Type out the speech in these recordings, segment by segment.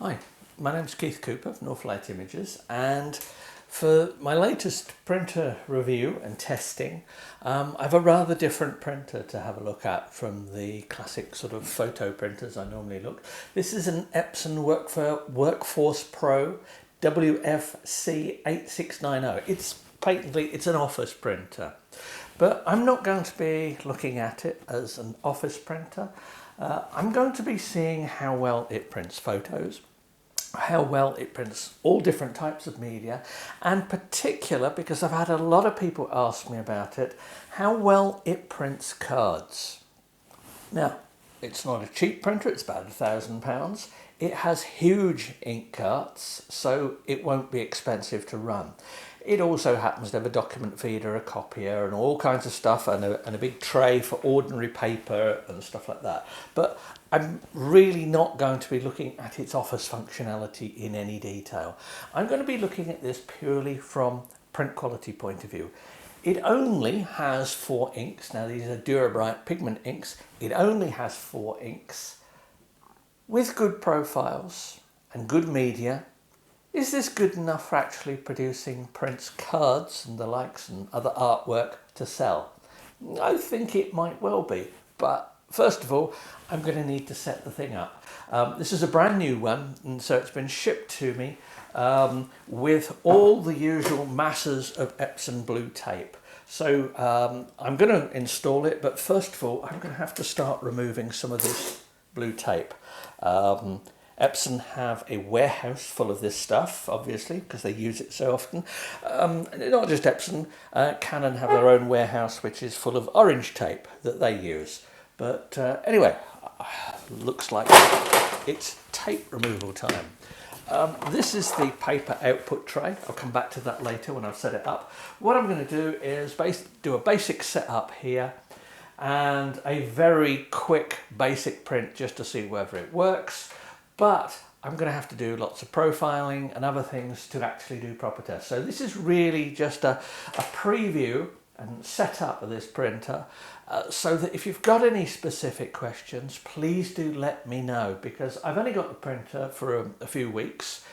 Hi, my name's Keith Cooper of Northlight Images, and for my latest printer review and testing, I have a rather different printer to have a look at from the classic sort of photo printers I normally look. This is an Epson Workforce Pro WF-C8690. It's an office printer, but I'm not going to be looking at it as an office printer. I'm going to be seeing how well it prints photos, how well it prints all different types of media, and particular, because I've had a lot of people ask me about it, how well it prints cards. Now, it's not a cheap printer, it's about £1,000. It has huge ink carts, so it won't be expensive to run. It also happens to have a document feeder, a copier, and all kinds of stuff, and a big tray for ordinary paper and stuff like that. But I'm really not going to be looking at its office functionality in any detail. I'm going to be looking at this purely from print quality point of view. It only has 4 inks. Now, these are Durabright pigment inks. It only has 4 inks with good profiles and good media. Is this good enough for actually producing prints, cards and the likes and other artwork to sell? I think it might well be, but first of all, I'm going to need to set the thing up. This is a brand new one, and so it's been shipped to me with all the usual masses of Epson blue tape. So I'm going to install it, but first of all, I'm going to have to start removing some of this blue tape. Epson have a warehouse full of this stuff, obviously, because they use it so often. Not just Epson, Canon have their own warehouse which is full of orange tape that they use. But anyway, looks like it's tape removal time. This is the paper output tray. I'll come back to that later when I've set it up. What I'm going to do is do a basic setup here and a very quick basic print just to see whether it works. But I'm going to have to do lots of profiling and other things to actually do proper tests. So this is really just a preview and setup of this printer, so that if you've got any specific questions, please do let me know, because I've only got the printer for a few weeks,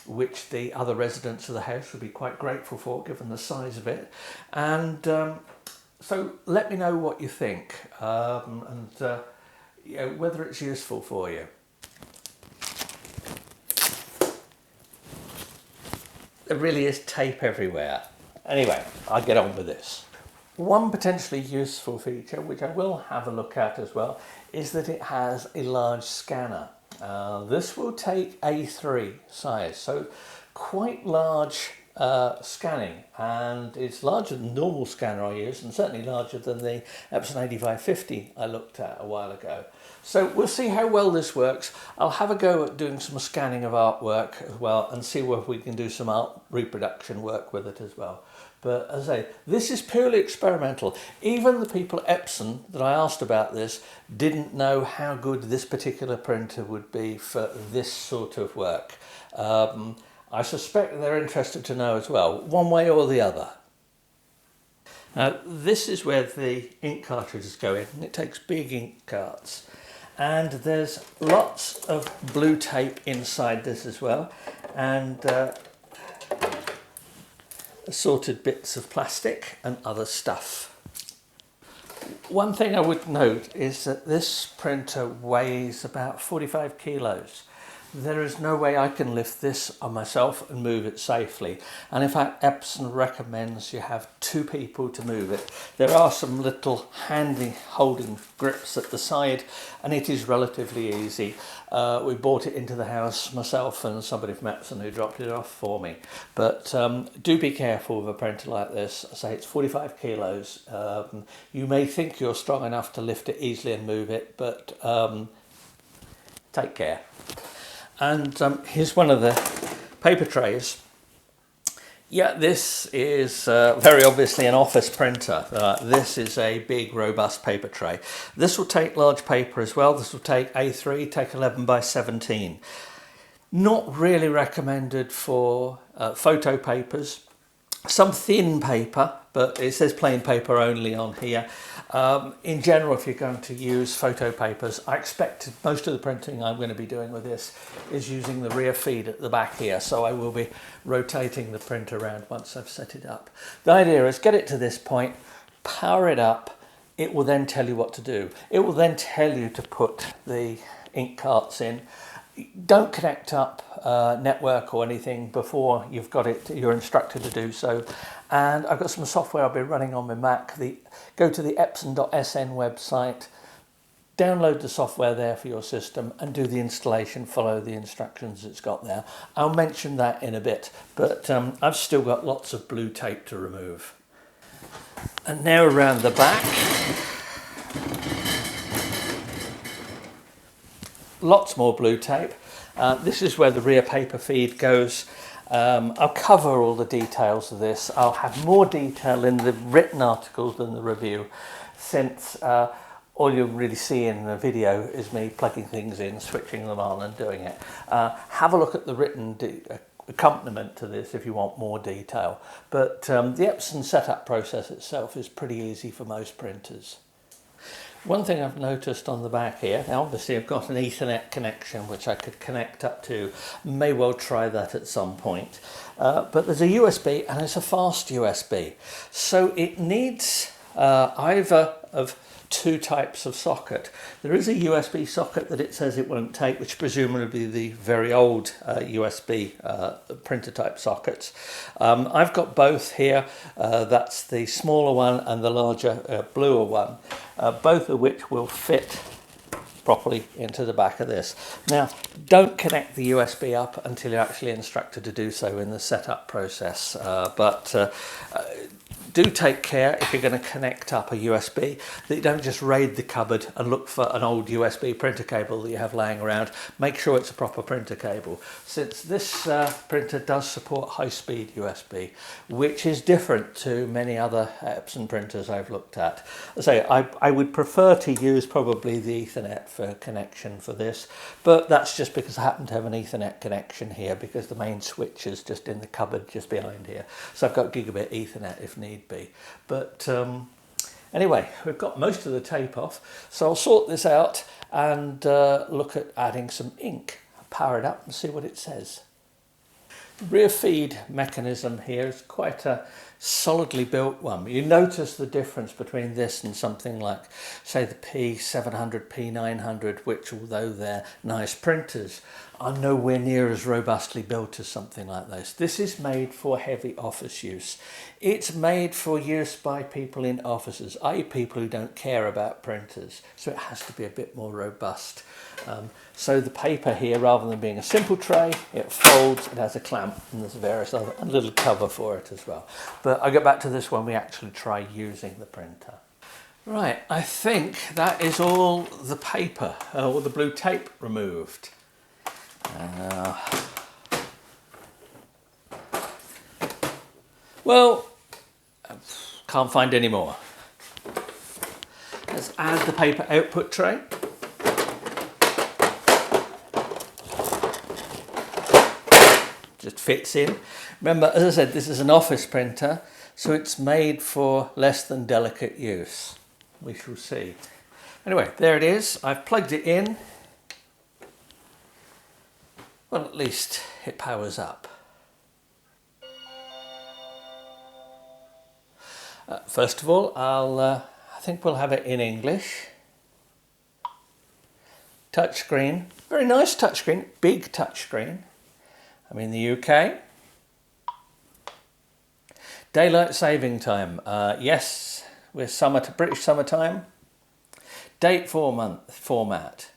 which the other residents of the house will be quite grateful for given the size of it. And so let me know what you think, and whether it's useful for you. There really is tape everywhere. Anyway, I'll get on with this. One potentially useful feature, which I will have a look at as well, is that it has a large scanner. This will take A3 size, so quite large scanning, and it's larger than the normal scanner I use, and certainly larger than the Epson 8550 I looked at a while ago. So we'll see how well this works. I'll have a go at doing some scanning of artwork as well and see whether we can do some art reproduction work with it as well. But as I say, this is purely experimental. Even the people at Epson that I asked about this didn't know how good this particular printer would be for this sort of work. I suspect they're interested to know as well, one way or the other. Now, this is where the ink cartridges go in, and it takes big ink carts. And there's lots of blue tape inside this as well, and assorted bits of plastic and other stuff. One thing I would note is that this printer weighs about 45 kilos. There is no way I can lift this on myself and move it safely. And in fact, Epson recommends you have 2 people to move it. There are some little handy holding grips at the side, and it is relatively easy. We brought it into the house, myself and somebody from Epson who dropped it off for me. But do be careful with a printer like this. I say it's 45 kilos. You may think you're strong enough to lift it easily and move it, but take care. And here's one of the paper trays. Yeah, this is very obviously an office printer. This is a big, robust paper tray. This will take large paper as well. This will take A3, take 11 by 17. Not really recommended for photo papers. some thin paper, but it says plain paper only on here. In general, if you're going to use photo papers, I expect most of the printing I'm going to be doing with this is using the rear feed at the back here, so I will be rotating the print around once I've set it up. The idea is get it to this point, power it up, it will then tell you what to do. It will then tell you to put the ink carts in. Don't connect up network or anything before you've got it, you're instructed to do so. And I've got some software I'll be running on my Mac. Go to the Epson.sn website, download the software there for your system and do the installation, follow the instructions it's got there. I'll mention that in a bit, but I've still got lots of blue tape to remove. And now around the back. Lots more blue tape. This is where the rear paper feed goes. I'll cover all the details of this. I'll have more detail in the written articles than the review, since all you'll really see in the video is me plugging things in, switching them on and doing it. Have a look at the written accompaniment to this if you want more detail. But the Epson setup process itself is pretty easy for most printers. One thing I've noticed on the back here, now obviously I've got an Ethernet connection which I could connect up to, may well try that at some point, but there's a USB and it's a fast USB, so it needs either of two types of socket. There is a USB socket that it says it won't take, which presumably the very old USB printer type sockets. I've got both here. That's the smaller one and the larger bluer one, both of which will fit properly into the back of this. Now, don't connect the USB up until you're actually instructed to do so in the setup process, do take care if you're going to connect up a USB that you don't just raid the cupboard and look for an old USB printer cable that you have laying around. Make sure it's a proper printer cable, since this printer does support high-speed USB, which is different to many other Epson printers I've looked at. I would prefer to use probably the Ethernet for connection for this, but that's just because I happen to have an Ethernet connection here because the main switch is just in the cupboard just behind here. So I've got gigabit Ethernet if need be. But anyway, we've got most of the tape off, so I'll sort this out and look at adding some ink. I'll power it up and see what it says. The rear feed mechanism here is quite a solidly built one. You notice the difference between this and something like, say, the P700, P900, which, although they're nice printers, are nowhere near as robustly built as something like this. This is made for heavy office use. It's made for use by people in offices, i.e. people who don't care about printers, so it has to be a bit more robust. So the paper here, rather than being a simple tray, it folds, it has a clamp, and there's various other, a little cover for it as well. But I'll get back to this when we actually try using the printer. Right, I think that is all the paper, or the blue tape removed. Well, can't find any more. Let's add the paper output tray. Just fits in. Remember, as I said, this is an office printer, so it's made for less than delicate use. We shall see. Anyway, there it is. I've plugged it in. Well, at least it powers up. First of all, I think we'll have it in English. Touchscreen, very nice touchscreen, big touchscreen. I'm in the UK. Daylight saving time, yes, we're British summertime. Date format.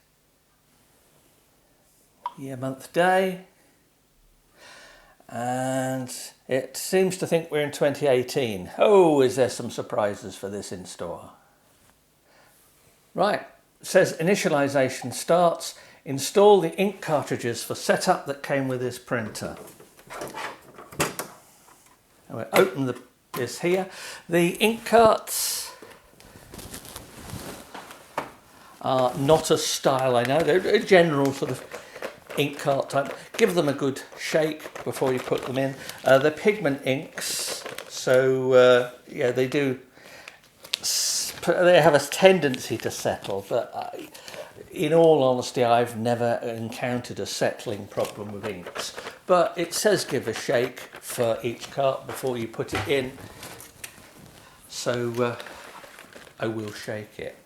Year, month, day. And it seems to think we're in 2018. Oh, is there some surprises for this in store? Right, it says initialization starts. Install the ink cartridges for setup that came with this printer. And we'll open this here. The ink carts are not a style, I know. They're a general sort of ink cart type. Give them a good shake before you put them in. The pigment inks So yeah, they do. They have a tendency to settle, but in all honesty, I've never encountered a settling problem with inks. But it says give a shake for each cart before you put it in, so I will shake it.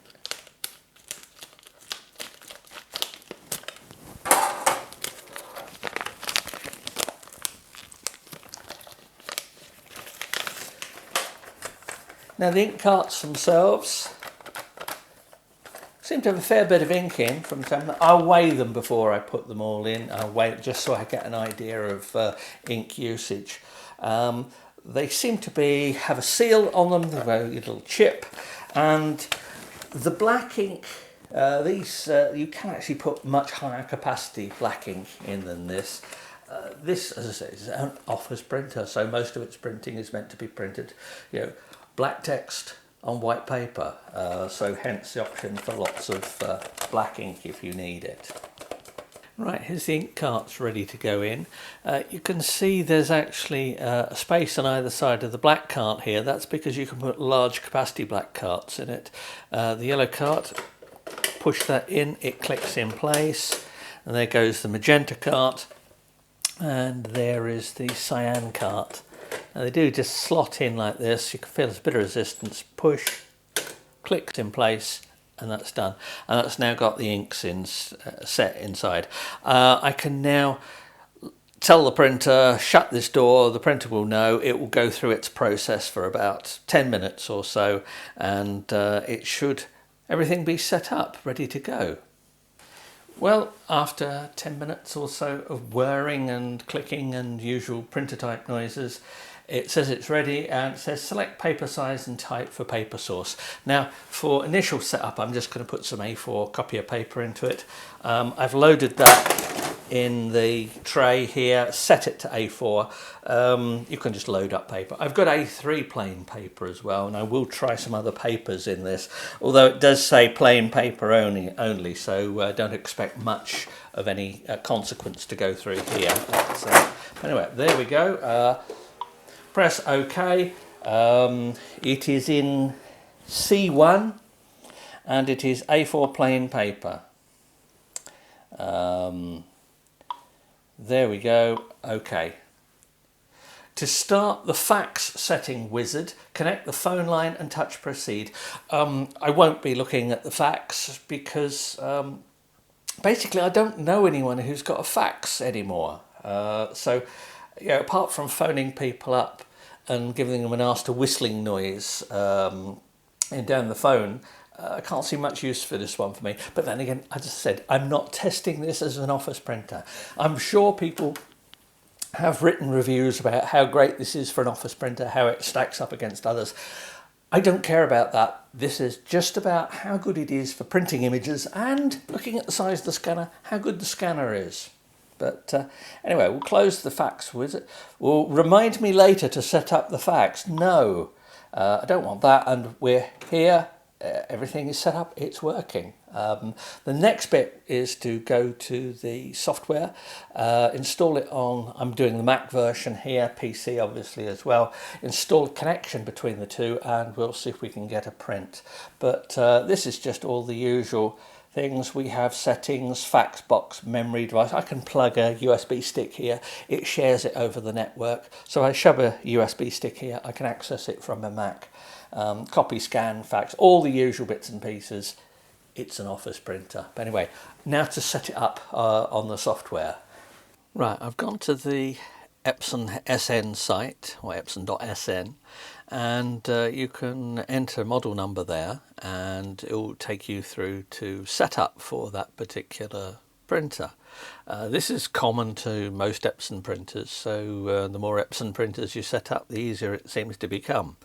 Now the ink carts themselves seem to have a fair bit of ink in from time. I'll weigh them before I put them all in. I'll weigh just so I get an idea of ink usage. They seem to have a seal on them, a little chip, and the black ink. You can actually put much higher capacity black ink in than this. This, as I say, is an office printer, so most of its printing is meant to be printed, black text on white paper, so hence the option for lots of black ink if you need it. Right, here's the ink carts ready to go in. You can see there's actually a space on either side of the black cart here. That's because you can put large capacity black carts in it. The yellow cart, push that in, it clicks in place, and there goes the magenta cart, and there is the cyan cart. Now they do just slot in like this. You can feel there's a bit of resistance. Push, clicks in place, and that's done. And that's now got the inks set inside. I can now tell the printer, shut this door. The printer will know. It will go through its process for about 10 minutes or so, and it should everything be set up, ready to go. Well, after 10 minutes or so of whirring and clicking and usual printer type noises, it says it's ready, and it says select paper size and type for paper source. Now, for initial setup, I'm just going to put some A4 copier paper into it. I've loaded that in the tray here, set it to A4. You can just load up paper. I've got A3 plain paper as well, and I will try some other papers in this, although it does say plain paper only, so don't expect much of any consequence to go through here. Anyway, there we go. Press OK. It is in C1 and it is A4 plain paper. There we go. OK. To start the fax setting wizard, connect the phone line and touch proceed. I won't be looking at the fax because basically I don't know anyone who's got a fax anymore. So apart from phoning people up and giving them a nasty whistling noise down the phone, I can't see much use for this one for me. But then again, as I said, I'm not testing this as an office printer. I'm sure people have written reviews about how great this is for an office printer, how it stacks up against others. I don't care about that. This is just about how good it is for printing images and looking at the size of the scanner, how good the scanner is. But anyway, we'll close the fax wizard. Well, remind me later to set up the fax. No, I don't want that. And we're here. Everything is set up. It's working. The next bit is to go to the software, install it on, I'm doing the Mac version here, PC obviously as well, install a connection between the two, and we'll see if we can get a print. But this is just all the usual things. We have settings, fax box, memory device. I can plug a USB stick here. It shares it over the network. So I shove a USB stick here. I can access it from a Mac. Copy, scan, fax, all the usual bits and pieces. It's an office printer. But anyway, now to set it up on the software. Right, I've gone to the Epson SN site, or epson.sn, and you can enter model number there, and it will take you through to set up for that particular printer. This is common to most Epson printers, so the more Epson printers you set up, the easier it seems to become.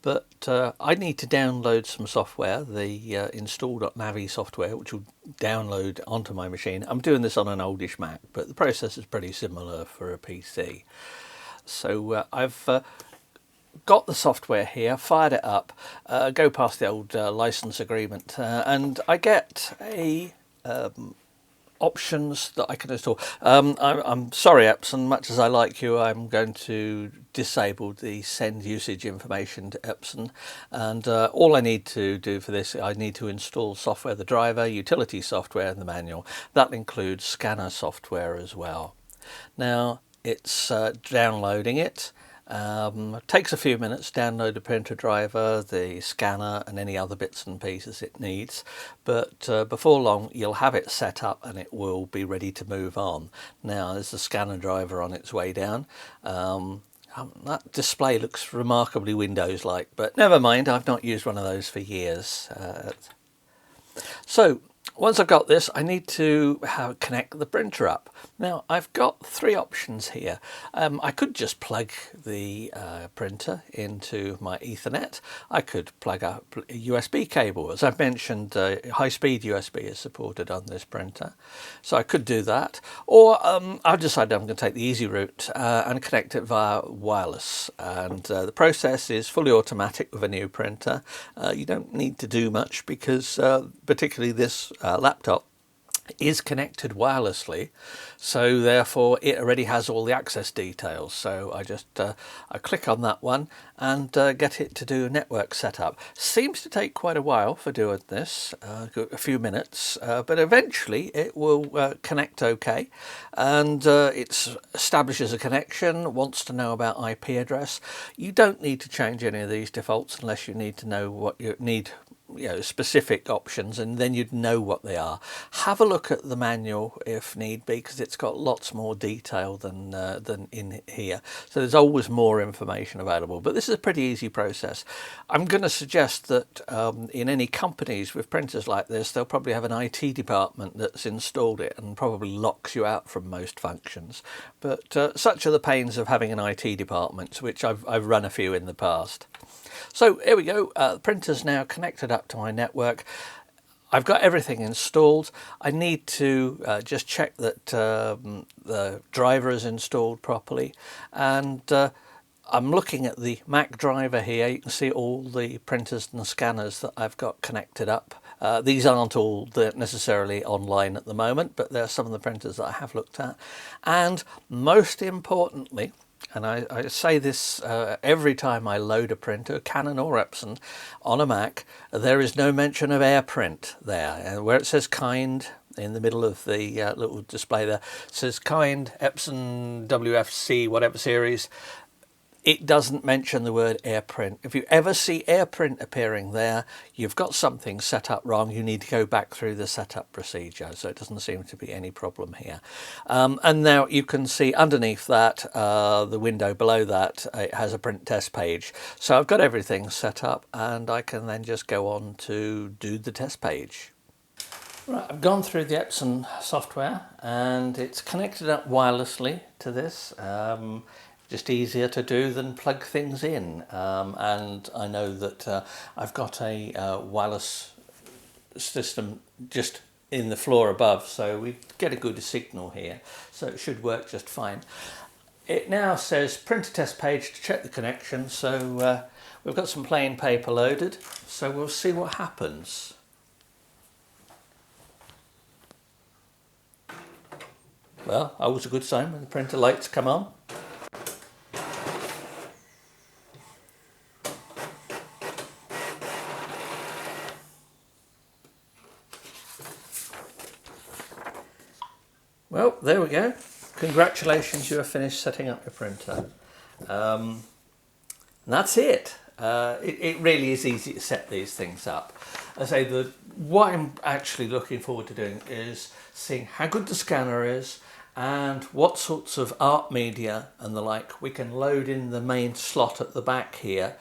But I need to download some software, the install.navi software, which will download onto my machine. I'm doing this on an oldish Mac, but the process is pretty similar for a PC. So I've got the software here, fired it up, go past the old license agreement, and I get a options that I can install. I'm sorry, Epson, much as I like you, I'm going to disable the send usage information to Epson, and all I need to do for this, I need to install software, the driver, utility software and the manual. That includes scanner software as well. Now it's downloading it. Takes a few minutes, download the printer driver, the scanner and any other bits and pieces it needs, but before long you'll have it set up and it will be ready to move on. Now there's the scanner driver on its way down. That display looks remarkably Windows-like, but never mind, I've not used one of those for years. So once I've got this, I need to connect the printer up. Now I've got three options here. I could just plug the printer into my Ethernet. I could plug up a USB cable. As I've mentioned, high-speed USB is supported on this printer, so I could do that. Or I've decided I'm going to take the easy route and connect it via wireless. And the process is fully automatic with a new printer. You don't need to do much because particularly this laptop is connected wirelessly, so therefore it already has all the access details. So I just I click on that one and get it to do a network setup. Seems to take quite a while for doing this, a few minutes, but eventually it will connect okay, and it establishes a connection, wants to know about IP address. You don't need to change any of these defaults unless you need to know what you need, specific options, and then you'd know what they are. Have a look at the manual if need be, because it's got lots more detail than in here, so there's always more information available. But this is a pretty easy process. I'm going to suggest that in any companies with printers like this, they'll probably have an IT department that's installed it and probably locks you out from most functions, but such are the pains of having an IT department, which I've run a few in the past. So here we go, the printer's now connected up to my network. I've got everything installed. I need to just check that the driver is installed properly, and I'm looking at the Mac driver here. You can see all the printers and scanners that I've got connected up. These aren't all necessarily online at the moment, but there are some of the printers that I have looked at. And most importantly, and I say this every time I load a printer, Canon or Epson, on a Mac, there is no mention of AirPrint there. And where it says kind in the middle of the little display there, it says kind Epson WF-C whatever series. It doesn't mention the word AirPrint. If you ever see AirPrint appearing there, you've got something set up wrong. You need to go back through the setup procedure. So it doesn't seem to be any problem here. And now you can see underneath that, the window below that, it has a print test page. So I've got everything set up, and I can then just go on to do the test page. Right, I've gone through the Epson software and it's connected up wirelessly to this. Just easier to do than plug things in, and I know that I've got a wireless system just in the floor above, so we get a good signal here, so it should work just fine. It now says printer test page to check the connection, so we've got some plain paper loaded, so we'll see what happens. Well, always a good sign when the printer lights come on. Well, there we go. Congratulations, you have finished setting up your printer. And that's it. It really is easy to set these things up. I say what I'm actually looking forward to doing is seeing how good the scanner is and what sorts of art media and the like we can load in the main slot at the back here.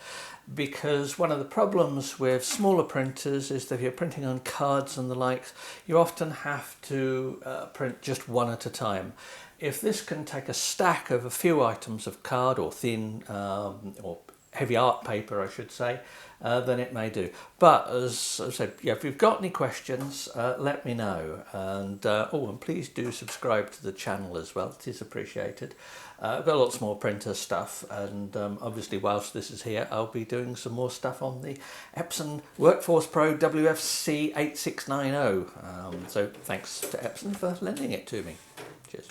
Because one of the problems with smaller printers is that if you're printing on cards and the likes, you often have to print just one at a time. If this can take a stack of a few items of card or thin or heavy art paper, I should say, then it may do. But as I said, yeah, if you've got any questions, let me know. And and please do subscribe to the channel as well. It is appreciated. I've got lots more printer stuff, and obviously whilst this is here, I'll be doing some more stuff on the Epson Workforce Pro WF-C8690. So thanks to Epson for lending it to me. Cheers.